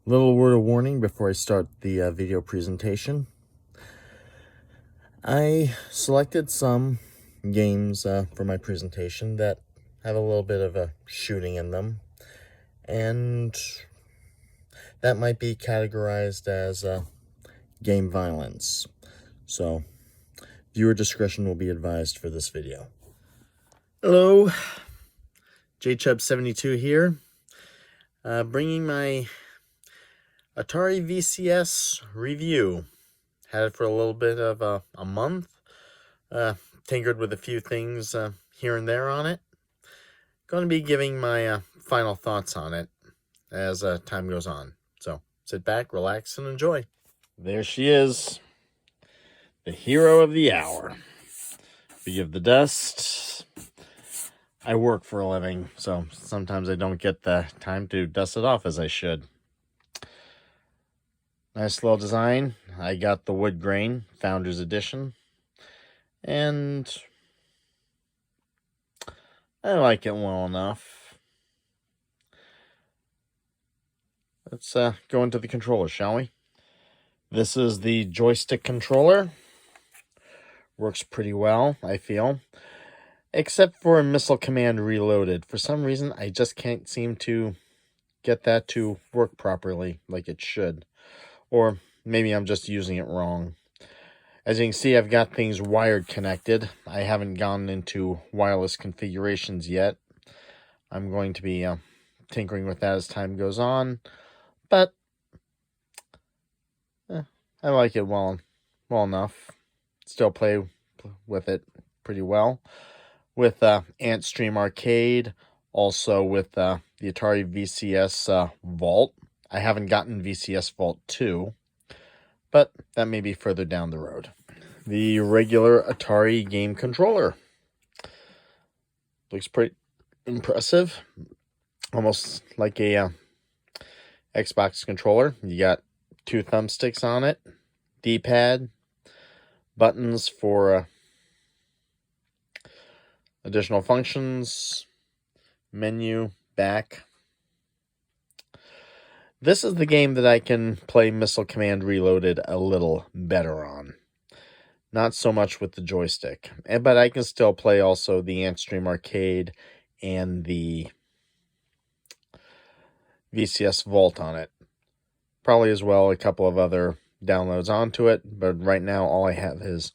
Little word of warning before I start the video presentation. I selected some games for my presentation that have a little bit of a shooting in them, and that might be categorized as game violence. So, viewer discretion will be advised for this video. Hello, JChub72 here, bringing my Atari VCS review. Had it for a little bit of a month. Tinkered with a few things here and there on it. Going to be giving my final thoughts on it as time goes on. So sit back, relax, and enjoy. There she is, the hero of the hour. Forgive the dust. I work for a living, so sometimes I don't get the time to dust it off as I should. Nice little design. I got the wood grain Founders Edition, and I like it well enough. Let's go into the controller, shall we? This is the joystick controller. Works pretty well, I feel. Except for Missile Command Reloaded. For some reason, I just can't seem to get that to work properly like it should. Or maybe I'm just using it wrong. As you can see, I've got things wired connected. I haven't gone into wireless configurations yet. I'm going to be tinkering with that as time goes on. But I like it well enough. Still play with it pretty well. With Antstream Arcade, also with the Atari VCS Vault. I haven't gotten VCS Vault 2, but that may be further down the road. The regular Atari game controller. Looks pretty impressive. Almost like a Xbox controller. You got 2 thumbsticks on it, D-pad, buttons for additional functions, menu, back. This is the game that I can play Missile Command Reloaded a little better on. Not so much with the joystick, but I can still play also the Antstream Arcade and the VCS Vault on it. Probably as well a couple of other downloads onto it, but right now all I have is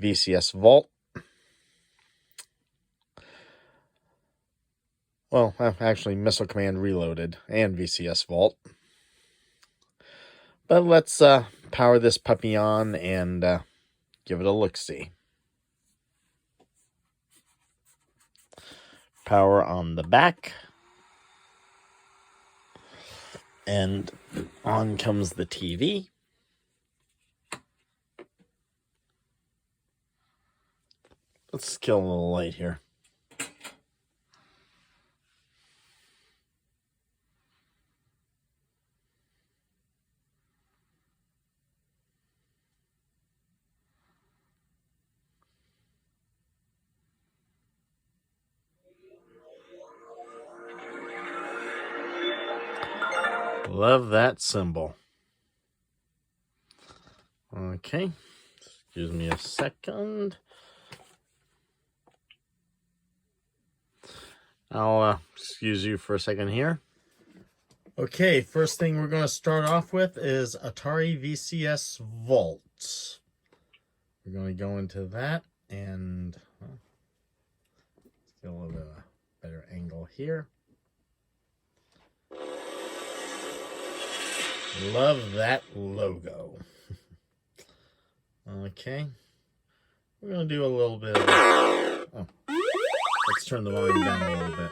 VCS Vault. Well, actually Missile Command Reloaded and VCS Vault. But let's power this puppy on and give it a look-see. Power on the back. And on comes the TV. Let's kill a little light here. Love that symbol. Okay, excuse me a second. I'll excuse you for a second here. Okay, first thing we're going to start off with is Atari VCS Vault. We're going to go into that and let's get a little bit of a better angle here. Love that logo. Okay. We're going to do a little bit of... Oh. Let's turn the volume down a little bit.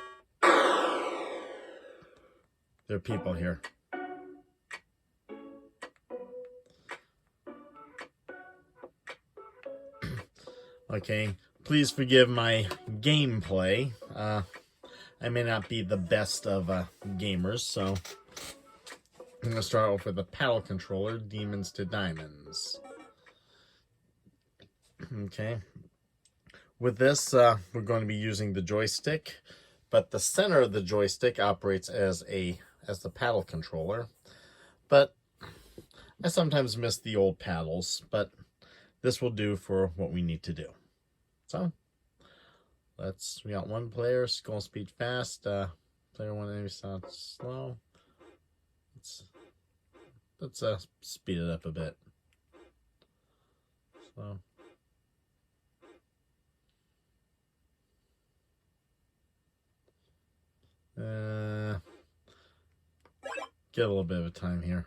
There are people here. Okay. Please forgive my gameplay. I may not be the best of gamers, so... I'm going to start off with a paddle controller, Demons to Diamonds. Okay. With this, we're going to be using the joystick, but the center of the joystick operates as the paddle controller. But I sometimes miss the old paddles, but this will do for what we need to do. So, we got one player, skull speed fast, player one enemy sound slow. Let's speed it up a bit. So, get a little bit of a time here.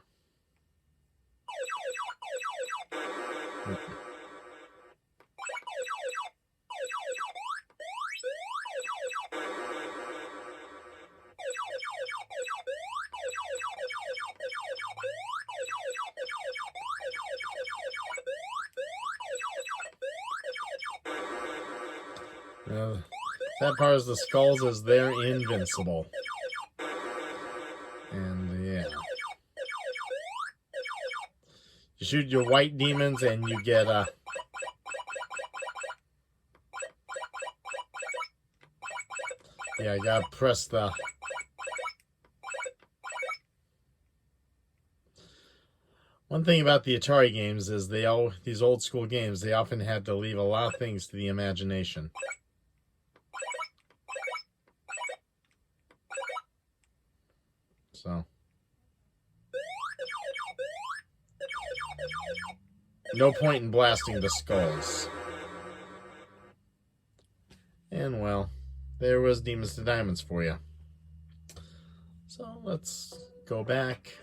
That part is the skulls, is they're invincible. And yeah. You shoot your white demons and you get yeah, I gotta press the... One thing about the Atari games is these old school games, they often had to leave a lot of things to the imagination. So, no point in blasting the skulls. And well, there was Demons to Diamonds for you. So let's go back.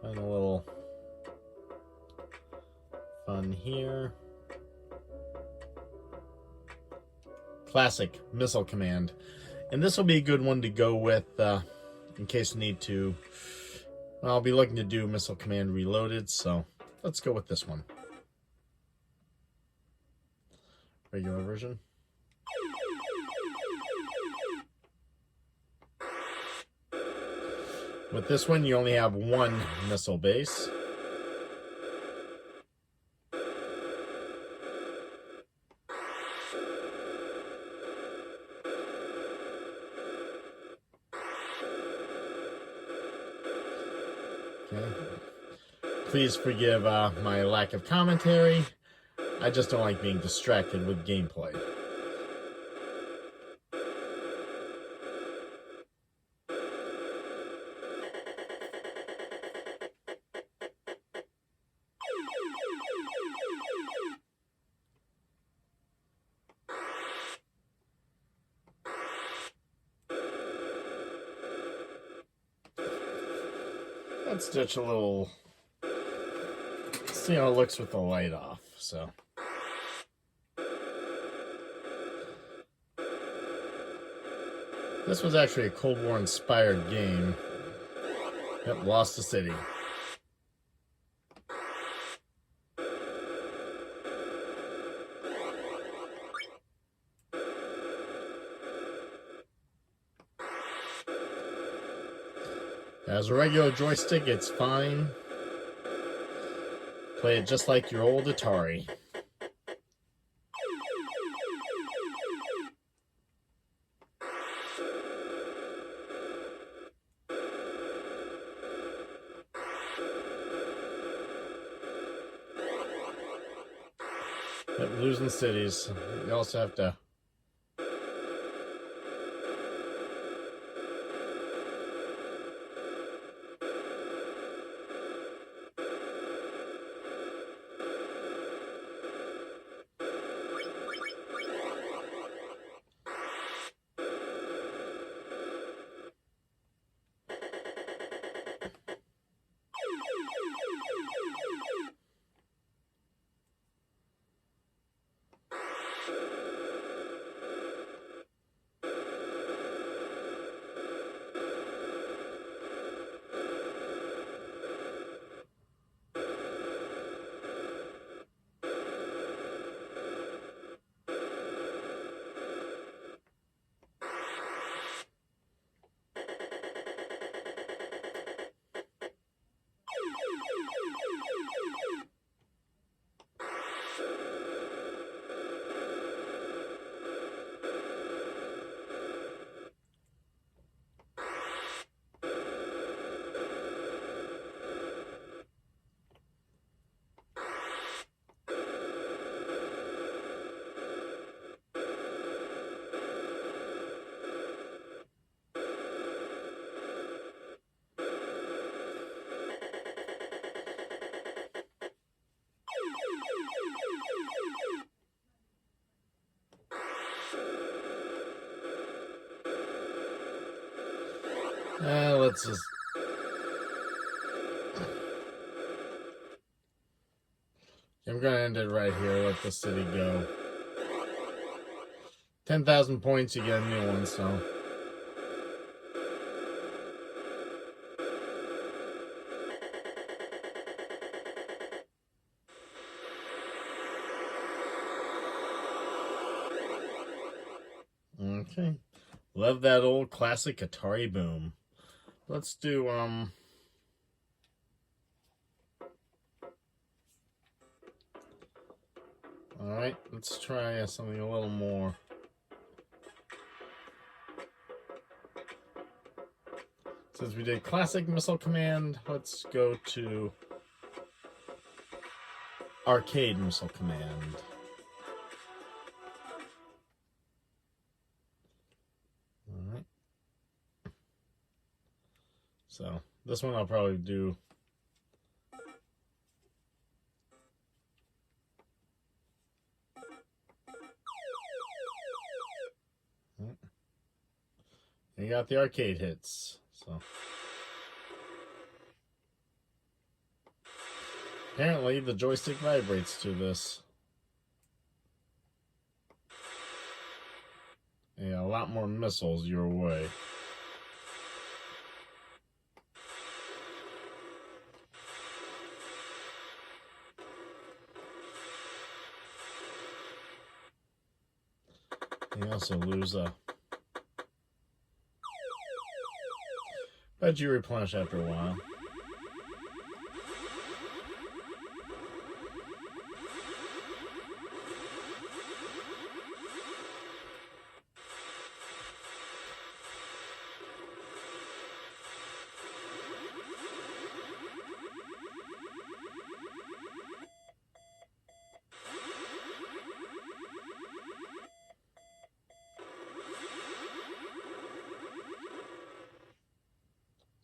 Find a little fun here. Classic Missile Command. And this will be a good one to go with in case you need to. I'll be looking to do Missile Command Reloaded, so let's go with this one. Regular version. With this one, you only have one missile base. Okay. Please forgive my lack of commentary. I just don't like being distracted with gameplay. Let's ditch a little... See how it looks with the light off, so... This was actually a Cold War inspired game. Yep, lost the city. As a regular joystick, it's fine. Play it just like your old Atari. Yep, losing cities. You also have to... let's just... I'm gonna end it right here. Let the city go. 10,000 points, you get a new one, so... Okay. Love that old classic Atari boom. Let's do, Alright, let's try something a little more. Since we did classic Missile Command, let's go to arcade Missile Command. Alright. So, this one I'll probably do. You got the arcade hits, so. Apparently, the joystick vibrates to this. Yeah, a lot more missiles your way. You also lose a... But you replenish after a while.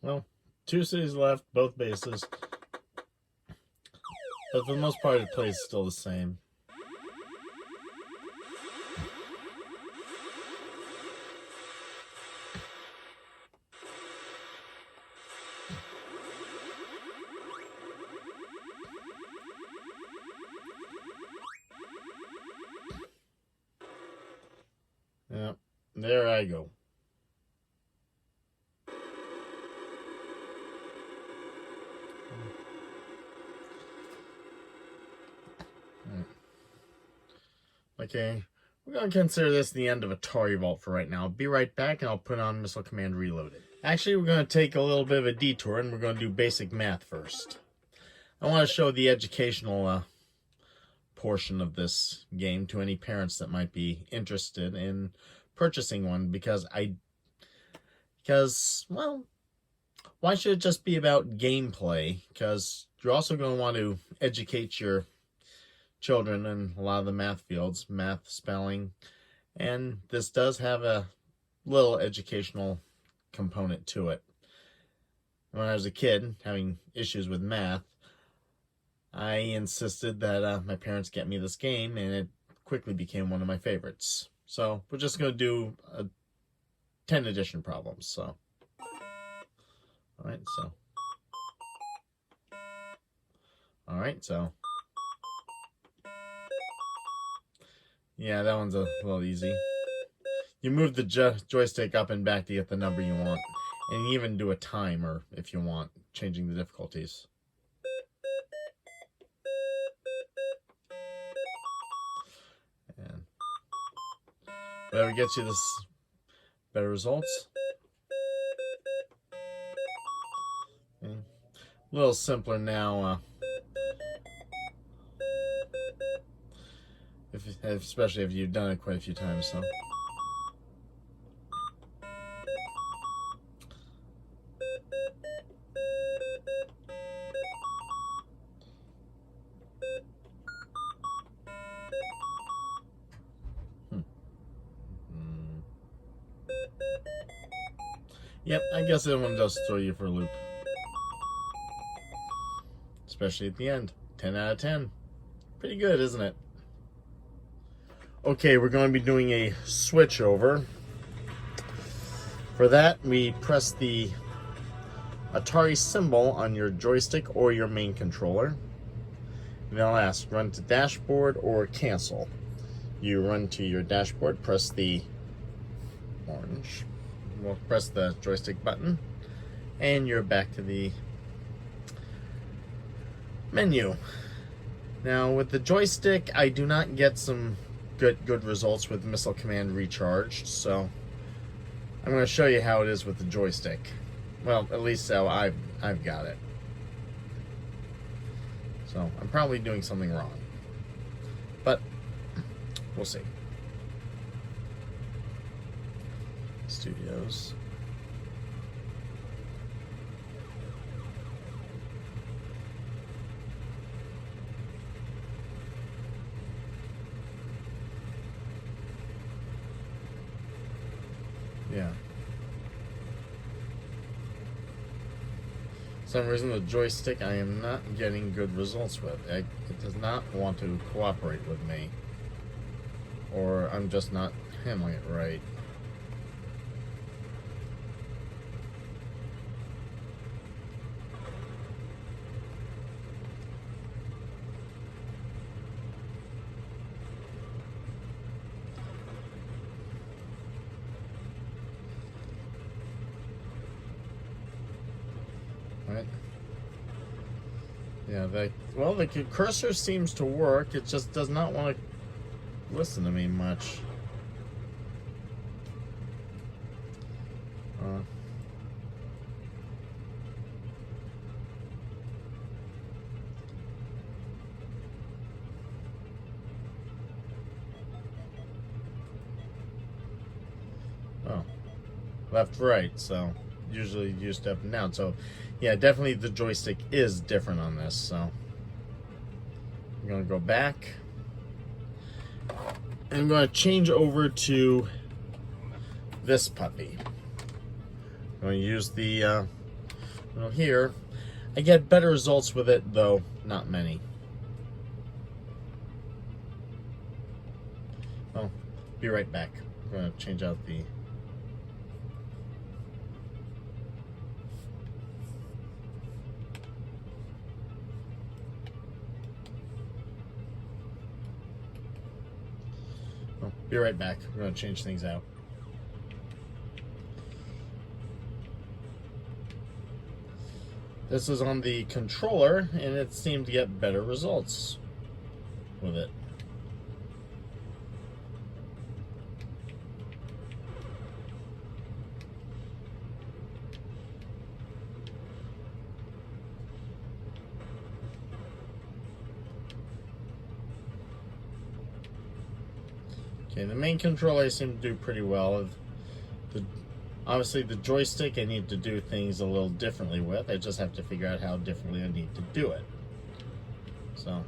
Well, 2 cities left, both bases. But for the most part, the play is still the same. Yeah, there I go. Okay, we're going to consider this the end of Atari Vault for right now. I'll be right back and I'll put on Missile Command Reloaded. Actually, we're going to take a little bit of a detour and we're going to do basic math first. I want to show the educational portion of this game to any parents that might be interested in purchasing one because, well, why should it just be about gameplay? Because you're also going to want to educate your children in a lot of the math fields, math, spelling, and this does have a little educational component to it. When I was a kid, having issues with math, I insisted that my parents get me this game, and it quickly became one of my favorites. So we're just going to do 10 addition problems. So, all right, so. Yeah, that one's a little easy. You move the joystick up and back to get the number you want. And you even do a timer if you want, changing the difficulties. And whatever gets you this better results. Okay. A little simpler now. Especially if you've done it quite a few times, so. Yep, I guess that one does throw you for a loop. Especially at the end. 10 out of 10. Pretty good, isn't it? Okay, we're going to be doing a switch over. For that, we press the Atari symbol on your joystick or your main controller. And they'll ask, run to dashboard or cancel. You run to your dashboard, press the orange, well, press the joystick button, and you're back to the menu. Now with the joystick, I do not get some good results with missile command recharged, so I'm going to show you how it is with the joystick. Well, at least how I've got it. So I'm probably doing something wrong, but we'll see. Studios. Yeah. For some reason, the joystick I am not getting good results with. It does not want to cooperate with me. Or I'm just not handling it right. Right. Yeah, the cursor seems to work. It just does not want to listen to me much. Oh, left, right, so usually used up and down. So yeah, definitely the joystick is different on this. So I'm going to go back and I'm going to change over to this puppy. I'm going to use the well, here I get better results with it, though not many. Oh, be right back. I'm going to change out the be right back. We're going to change things out. This is on the controller, and it seemed to get better results with it. Okay, the main controller I seem to do pretty well. Obviously the joystick I need to do things a little differently with. I just have to figure out how differently I need to do it. So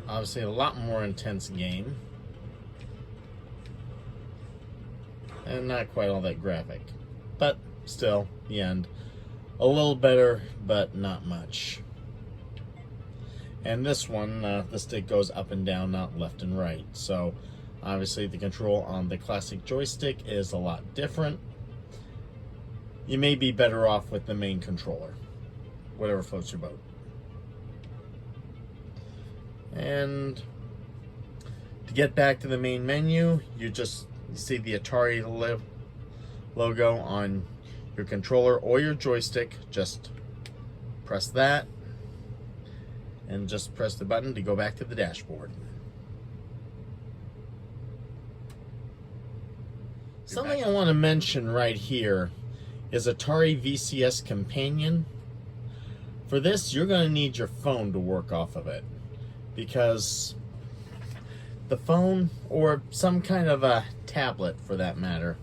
obviously a lot more intense game. And not quite all that graphic. But still, the end. A little better, but not much. And this one, the stick goes up and down, not left and right. So obviously the control on the classic joystick is a lot different. You may be better off with the main controller. Whatever floats your boat. And to get back to the main menu, you see the Atari logo on your controller or your joystick. Just press that and just press the button to go back to the dashboard. Something I want to mention right here is Atari VCS Companion. For this, you're going to need your phone to work off of it, because the phone, or some kind of a tablet for that matter,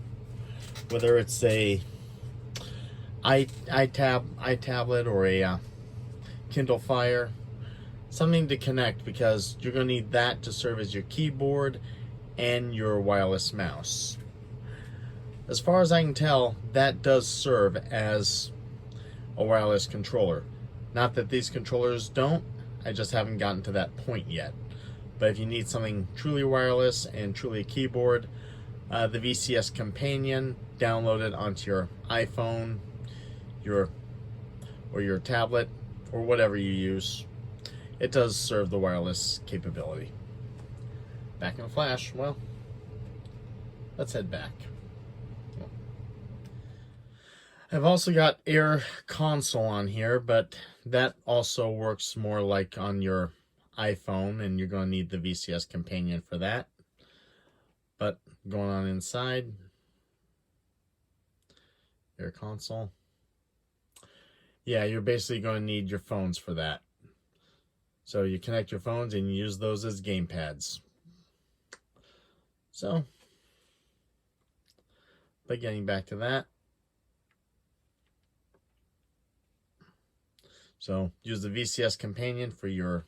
whether it's a iTablet or a Kindle Fire, something to connect, because you're going to need that to serve as your keyboard and your wireless mouse. As far as I can tell, that does serve as a wireless controller. Not that these controllers don't, I just haven't gotten to that point yet. But if you need something truly wireless and truly a keyboard, the VCS Companion, download it onto your iPhone, your tablet, or whatever you use. It does serve the wireless capability. Back in a flash. Well, let's head back. I've also got Air Console on here, but that also works more like on your iPhone, and you're going to need the VCS Companion for that. But going on inside, Air Console. Yeah, you're basically going to need your phones for that. So you connect your phones and you use those as game pads. So, but getting back to that. So use the VCS Companion for your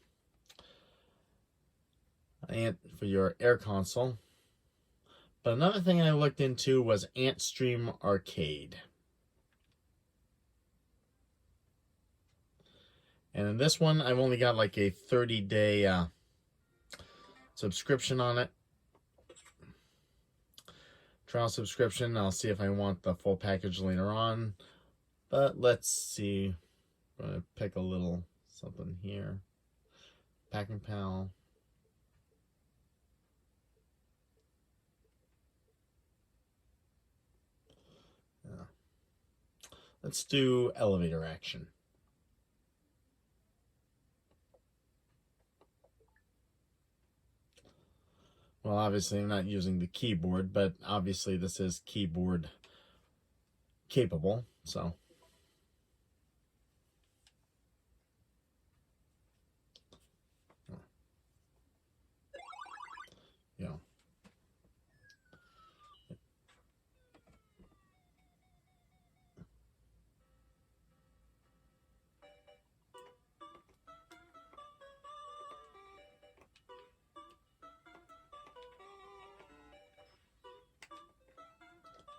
Air Console. But another thing I looked into was AntStream Arcade. And in this one, I've only got like a 30-day subscription on it. Trial subscription. I'll see if I want the full package later on. But let's see. I'm going to pick a little something here. Packing Pal. Yeah. Let's do elevator action. Well, obviously I'm not using the keyboard, but obviously this is keyboard capable, so. Yeah.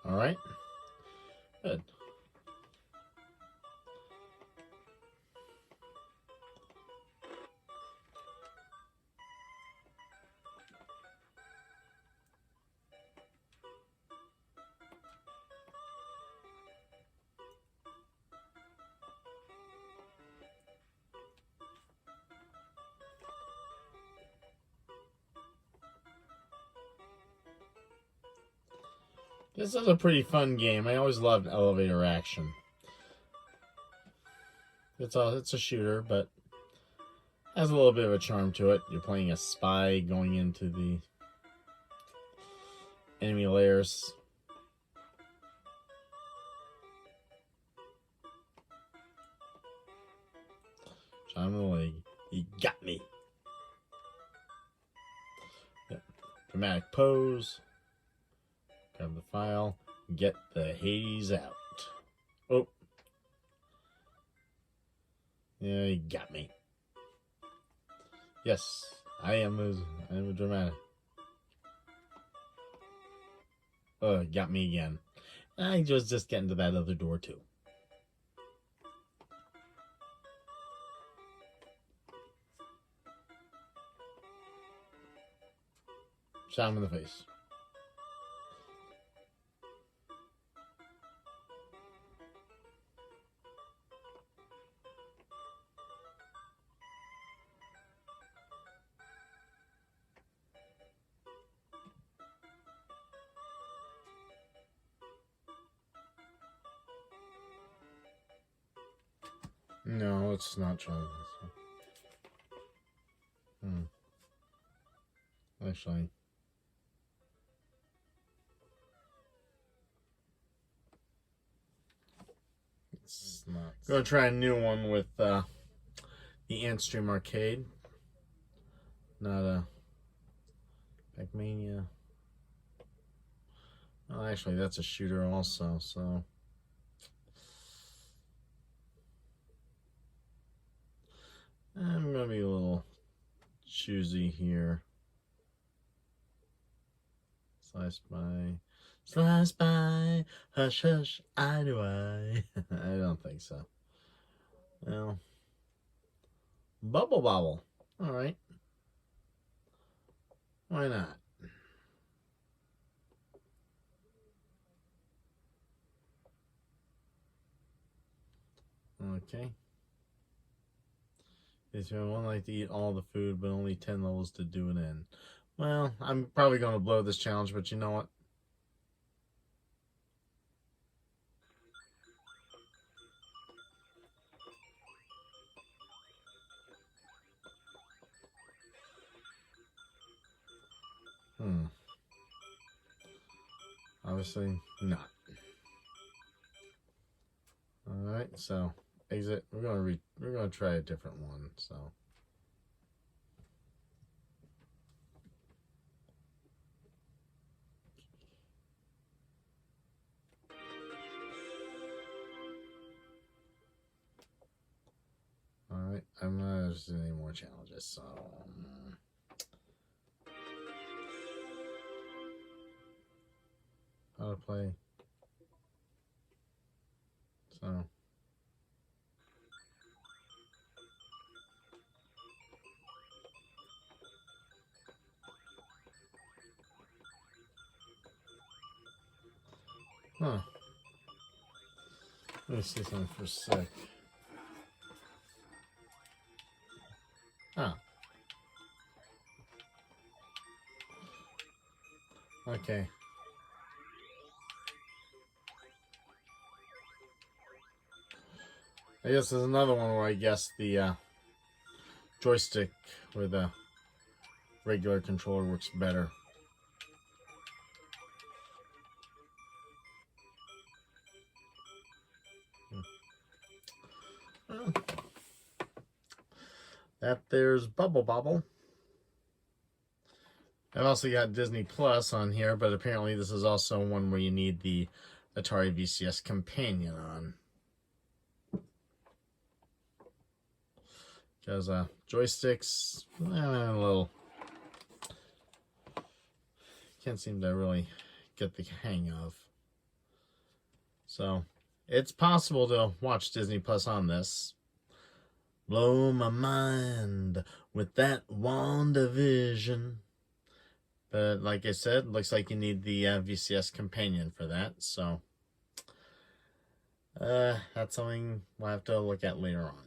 All right. Good. This is a pretty fun game. I always loved elevator action. It's a shooter, but has a little bit of a charm to it. You're playing a spy going into the enemy layers. Shot him in the leg. He got me. Yep. Dramatic pose. Grab the file. Get the Hades out. Oh. Yeah, he got me. Yes, I am a dramatic. Oh, got me again. I was just getting to that other door too. Shot him in the face. No, it's not trying. Actually. It's not. Gonna try a new one with the AntStream Arcade. Not a Pac-Mania. Oh, actually, that's a shooter also, so. I'm gonna be a little choosy here. Slice by. Slice by. Hush, hush, I do I. I don't think so. Well. Bubble Bobble. Alright. Why not? Okay. If you want like to eat all the food, but only 10 levels to do it in. Well, I'm probably going to blow this challenge, but you know what? Obviously not. Alright, so exit. We're gonna try a different one, so. Alright, I'm not interested in any more challenges, so how to play. So huh. Let me see something for a sec. Huh. Okay. I guess there's another one where I guess the joystick with a regular controller works better. Well, that there's Bubble Bobble. I've also got Disney Plus on here, but apparently this is also one where you need the Atari VCS Companion on. Because joysticks, a little, can't seem to really get the hang of. So, it's possible to watch Disney Plus on this. Blow my mind with that WandaVision. But like I said, looks like you need the VCS Companion for that. So, that's something we'll have to look at later on.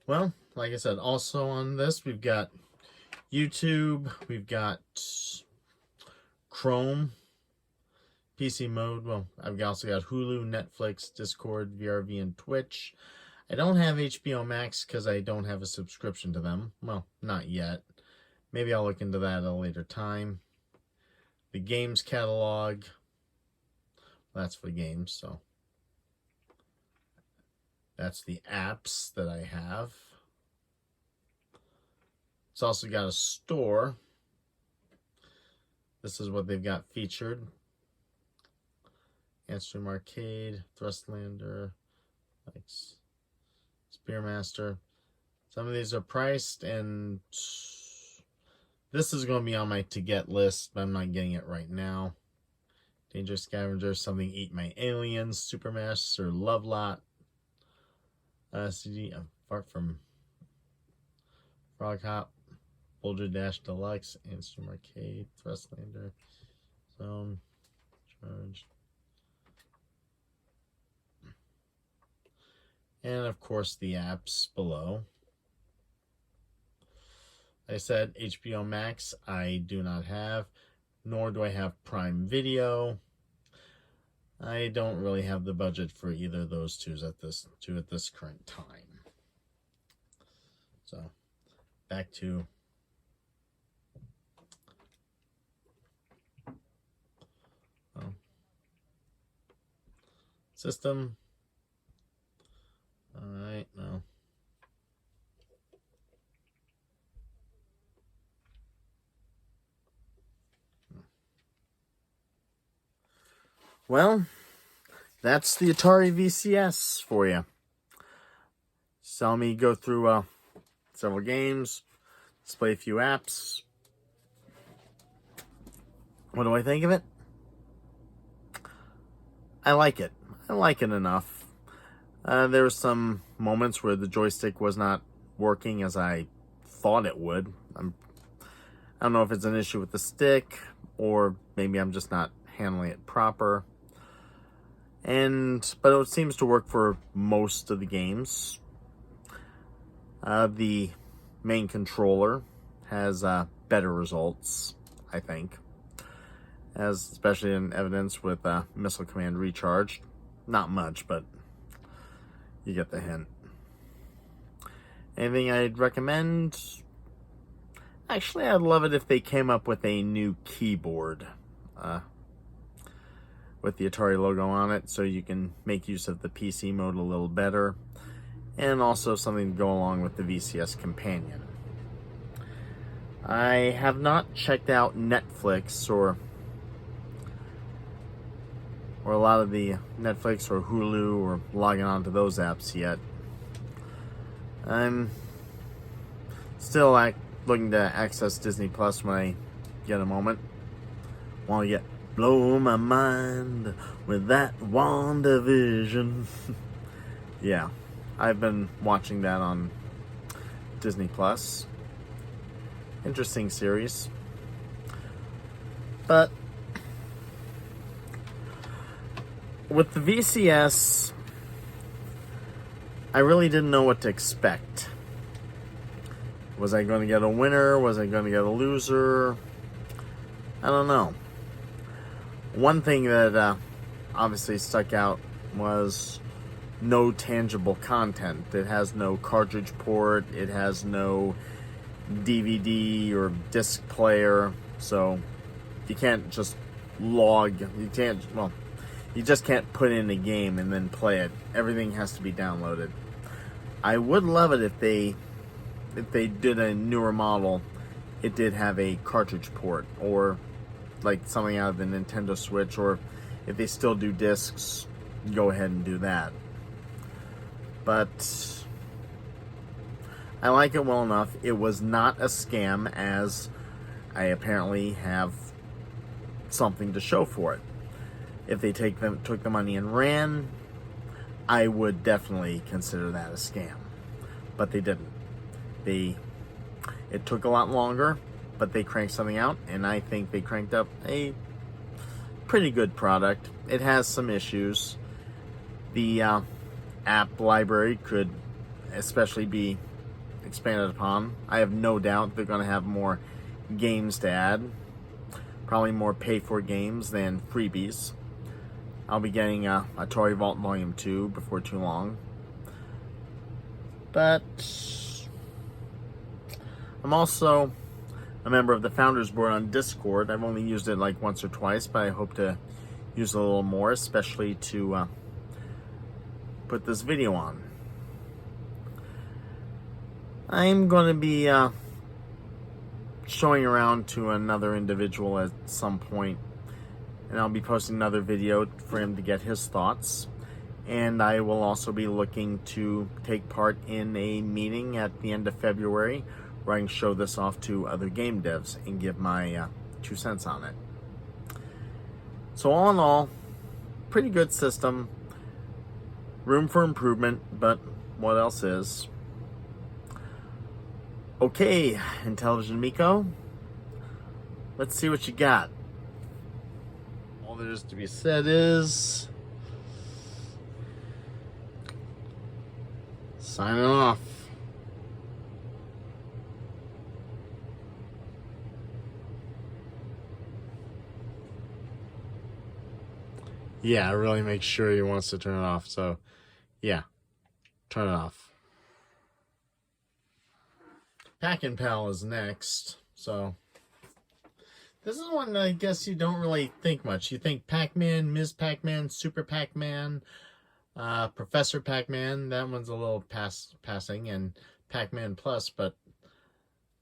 Well, like I said, also on this, we've got YouTube, we've got Chrome, PC mode. Well, I've also got Hulu, Netflix, Discord, VRV, and Twitch. I don't have HBO Max because I don't have a subscription to them. Well, not yet. Maybe I'll look into that at a later time. The games catalog. That's for games, so. That's the apps that I have. It's also got a store. This is what they've got featured. Antstream Arcade, Thrustlander, like Spearmaster. Some of these are priced, and this is going to be on my to-get list, but I'm not getting it right now. Dangerous Scavenger, Something Eat My Aliens, Supermaster, Love Lot. CD, apart from Frog Hop, Boulder Dash Deluxe, Antstream Arcade, Thrustlander, Zone, Charge. And of course the apps below. I said HBO Max I do not have, nor do I have Prime Video. I don't really have the budget for either of those two at this current time. So, back to system. All right, no. Well, that's the Atari VCS for you. So let me go through several games, display a few apps. What do I think of it? I like it. I like it enough. There were some moments where the joystick was not working as I thought it would. I don't know if it's an issue with the stick, or maybe I'm just not handling it proper. But it seems to work for most of the games. The main controller has better results, I think, as especially in evidence with missile command recharge. Not much, but you get the hint. Anything I'd recommend? Actually, I'd love it if they came up with a new keyboard with the Atari logo on it, so you can make use of the PC mode a little better, and also something to go along with the VCS Companion. I have not checked out Netflix or a lot of the Netflix or Hulu or logging on to those apps yet. I'm still looking to access Disney Plus when I get a moment. Want to get blow my mind with that WandaVision. Yeah, I've been watching that on Disney Plus. Interesting series. But with the VCS, I really didn't know what to expect. Was I going to get a winner? Was I going to get a loser? I don't know. One thing that obviously stuck out was no tangible content. It has no cartridge port. It has no DVD or disc player. So you can't just you just can't put in a game and then play it. Everything has to be downloaded. I would love it if they did a newer model, it did have a cartridge port, or like something out of the Nintendo Switch, or if they still do discs, go ahead and do that. But I like it well enough. It was not a scam, as I apparently have something to show for it. If they took the money and ran, I would definitely consider that a scam. But they didn't. It took a lot longer, but they cranked something out, and I think they cranked up a pretty good product. It has some issues. The app library could especially be expanded upon. I have no doubt they're going to have more games to add. Probably more pay-for games than freebies. I'll be getting Atari Vault Volume 2 before too long. But I'm also a member of the Founders Board on Discord. I've only used it like once or twice, but I hope to use it a little more, especially to put this video on. I'm going to be showing around to another individual at some point, and I'll be posting another video for him to get his thoughts. And I will also be looking to take part in a meeting at the end of February where I can show this off to other game devs and give my 2 cents on it. So all in all, pretty good system. Room for improvement, but what else is? Okay, Intellivision Miko, let's see what you got. All there is to be said is signing off. Yeah, really make sure he wants to turn it off. So, yeah, turn it off. Pack-and Pal is next. So, this is one that I guess you don't really think much. You think Pac-Man, Ms. Pac-Man, Super Pac-Man, Professor Pac-Man. That one's a little passing, and Pac-Man Plus. But for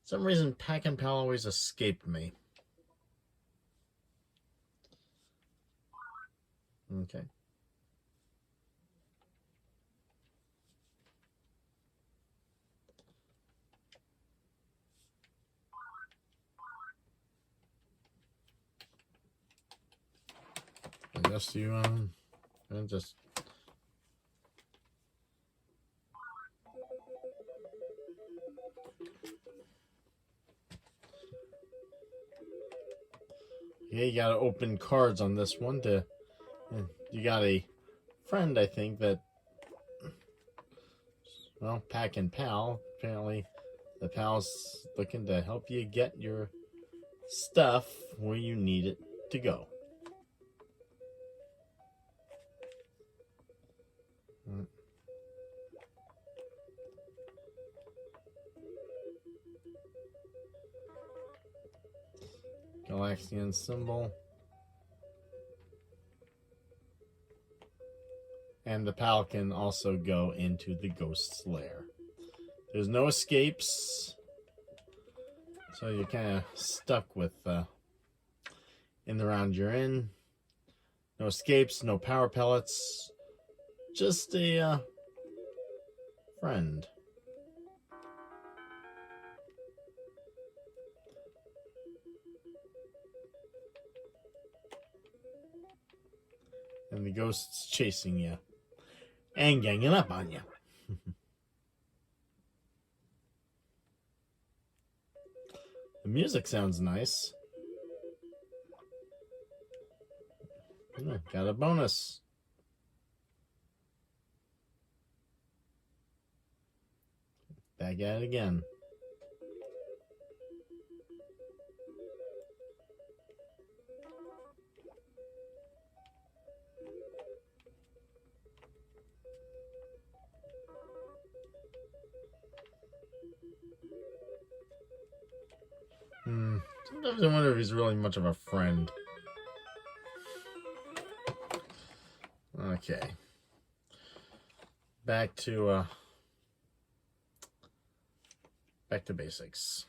some reason, Pack-and Pal always escaped me. Okay. I guess you just Yeah, you gotta open cards on this one to. You got a friend, I think, that. Well, Pack and Pal. Apparently, the pal's looking to help you get your stuff where you need it to go. Galaxian symbol. And the pal can also go into the ghost's lair. There's no escapes, so you're kind of stuck with in the round you're in. No escapes, no power pellets, just a friend. And the ghost's chasing you and ganging up on you. The music sounds nice. Got a bonus. Back at it again. Sometimes I wonder if he's really much of a friend. Okay. Back to basics.